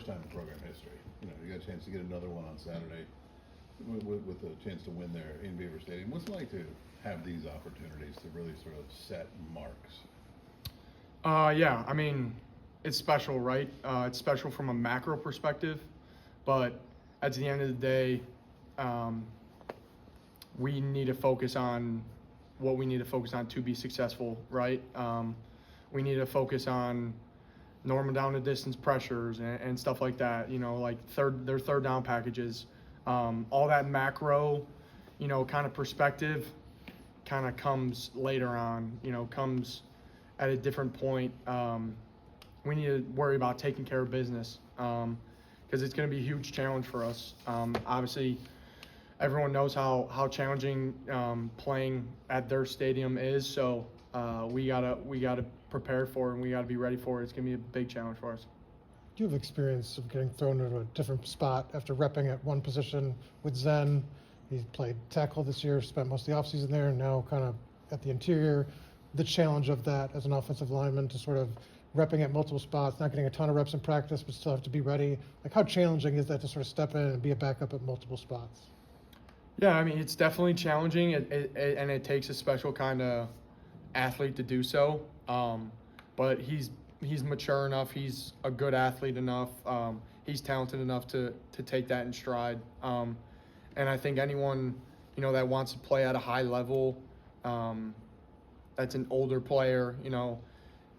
time in program history. You got a chance to get another one on Saturday with a chance to win there in Beaver Stadium. What's it like to have these opportunities to really sort of set marks? Yeah, I mean, it's special, right? It's special from a macro perspective, but at the end of the day, we need to focus on what we need to focus on to be successful, right? We need to focus on normal down to distance pressures and stuff like that, like their third down packages. All that macro, kind of perspective kind of comes later on, comes at a different point. We need to worry about taking care of business because it's going to be a huge challenge for us. Obviously, everyone knows how challenging playing at their stadium is, so we gotta prepare for it and we gotta be ready for it. It's gonna be a big challenge for us. Do you have experience of getting thrown into a different spot after repping at one position with Zen? He played tackle this year, spent most of the offseason there, and now kind of at the interior. The challenge of that as an offensive lineman to sort of repping at multiple spots, not getting a ton of reps in practice, but still have to be ready. Like, how challenging is that to sort of step in and be a backup at multiple spots? Yeah, I mean, it's definitely challenging, and it takes a special kind of athlete to do so. But he's mature enough. He's a good athlete enough. He's talented enough to take that in stride. And I think anyone, that wants to play at a high level, that's an older player,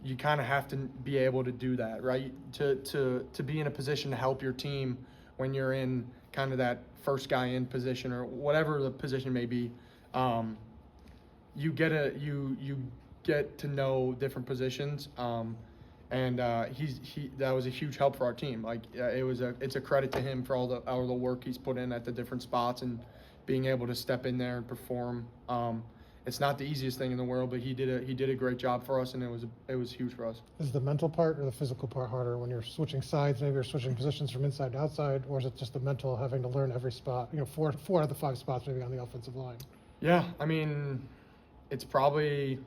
you kind of have to be able to do that, right? To be in a position to help your team when you're in kind of that first guy in position or whatever the position may be. You get to know different positions, and that was a huge help for our team. Like it's a credit to him for all the work he's put in at the different spots and being able to step in there and perform. It's not the easiest thing in the world, but he did a great job for us, and it was huge for us. Is the mental part or the physical part harder when you're switching sides, maybe you're switching positions from inside to outside, or is it just the mental having to learn every spot, four out of the 5 spots maybe on the offensive line? Yeah, I mean, it's probably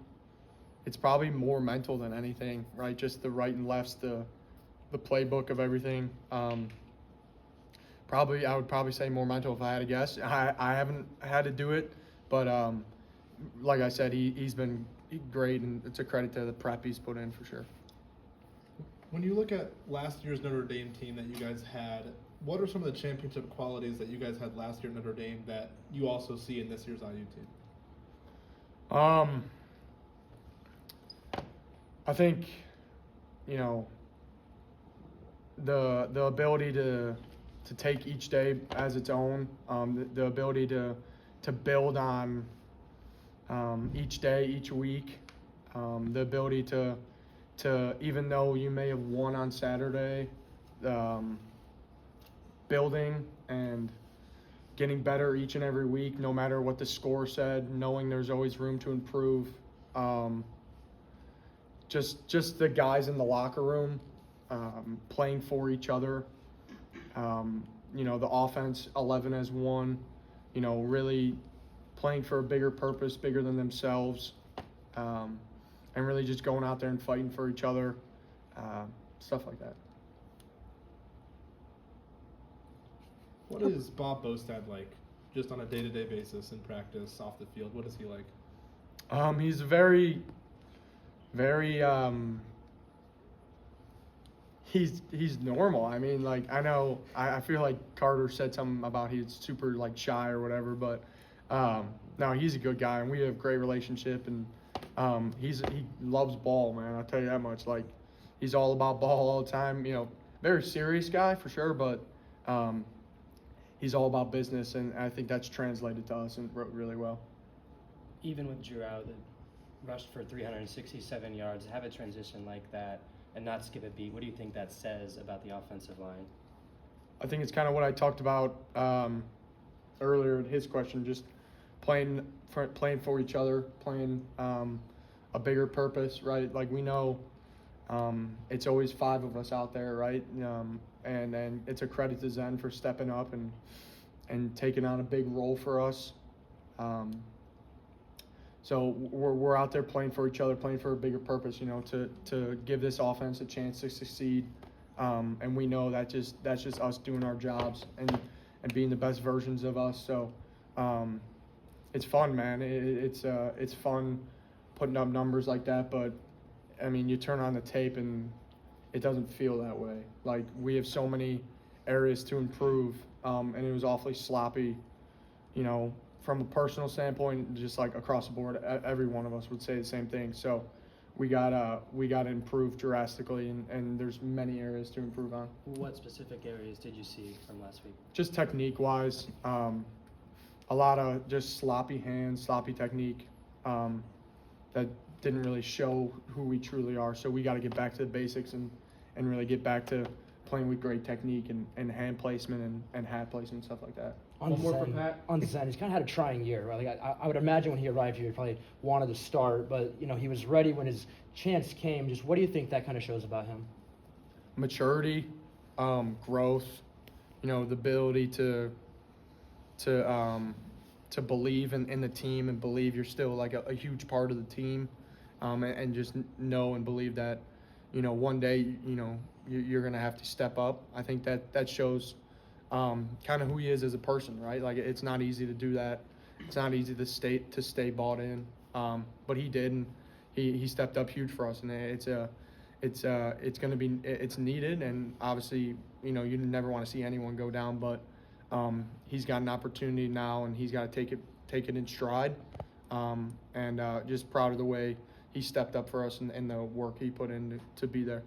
more mental than anything, right? Just the right and lefts, the playbook of everything. I would probably say more mental if I had to guess. I haven't had to do it, but like I said, he's been great, and it's a credit to the prep he's put in for sure. When you look at last year's Notre Dame team that you guys had, what are some of the championship qualities that you guys had last year at Notre Dame that you also see in this year's IU team? I think, the ability to take each day as its own, the ability to build on each day, each week, the ability to even though you may have won on Saturday, building and getting better each and every week, no matter what the score said, knowing there's always room to improve. Just the guys in the locker room, playing for each other. The offense 11 as one, really playing for a bigger purpose, bigger than themselves, and really just going out there and fighting for each other, stuff like that. What is Bob Bostad like, just on a day-to-day basis in practice, off the field? What is he like? He's very, he's normal. I mean, like, I feel like Carter said something about he's super like shy or whatever, but no, he's a good guy, and we have a great relationship, and he loves ball, man. I'll tell you that much. Like, he's all about ball all the time. Very serious guy for sure, but he's all about business, and I think that's translated to us and really well. Even with Drew out, that rushed for 367 yards, have a transition like that and not skip a beat, what do you think that says about the offensive line? I think it's kind of what I talked about earlier in his question, just playing for each other, playing a bigger purpose, right? Like, we know it's always 5 of us out there, right? And it's a credit to Zen for stepping up and taking on a big role for us. So we're out there playing for each other, playing for a bigger purpose, to give this offense a chance to succeed, And we know that's just us doing our jobs and being the best versions of us. So it's fun, man. It's fun putting up numbers like that. But I mean, you turn on the tape and it doesn't feel that way. Like, we have so many areas to improve, and it was awfully sloppy, you know, from a personal standpoint, just like across the board. Every one of us would say the same thing. So we gotta improve drastically, and there's many areas to improve on. What specific areas did you see from last week? Just technique wise, a lot of just sloppy hands, sloppy technique, that didn't really show who we truly are. So we got to get back to the basics and really get back to playing with great technique and hand placement and hat placement and stuff like that. On Zen, he's kind of had a trying year, right? Like I would imagine when he arrived here, he probably wanted to start, but you know, he was ready when his chance came. Just what do you think that kind of shows about him? Maturity, growth, you know, the ability to believe in the team and believe you're still like a huge part of the team, and just know and believe that, you know, one day, you know, you're going to have to step up. I think that shows kind of who he is as a person, right? Like, it's not easy to do that. It's not easy to stay bought in, but he did, and he stepped up huge for us, and it's needed, and obviously, you know, you never want to see anyone go down, but he's got an opportunity now, and he's got to take it in stride, and just proud of the way he stepped up for us and the work he put in to be there.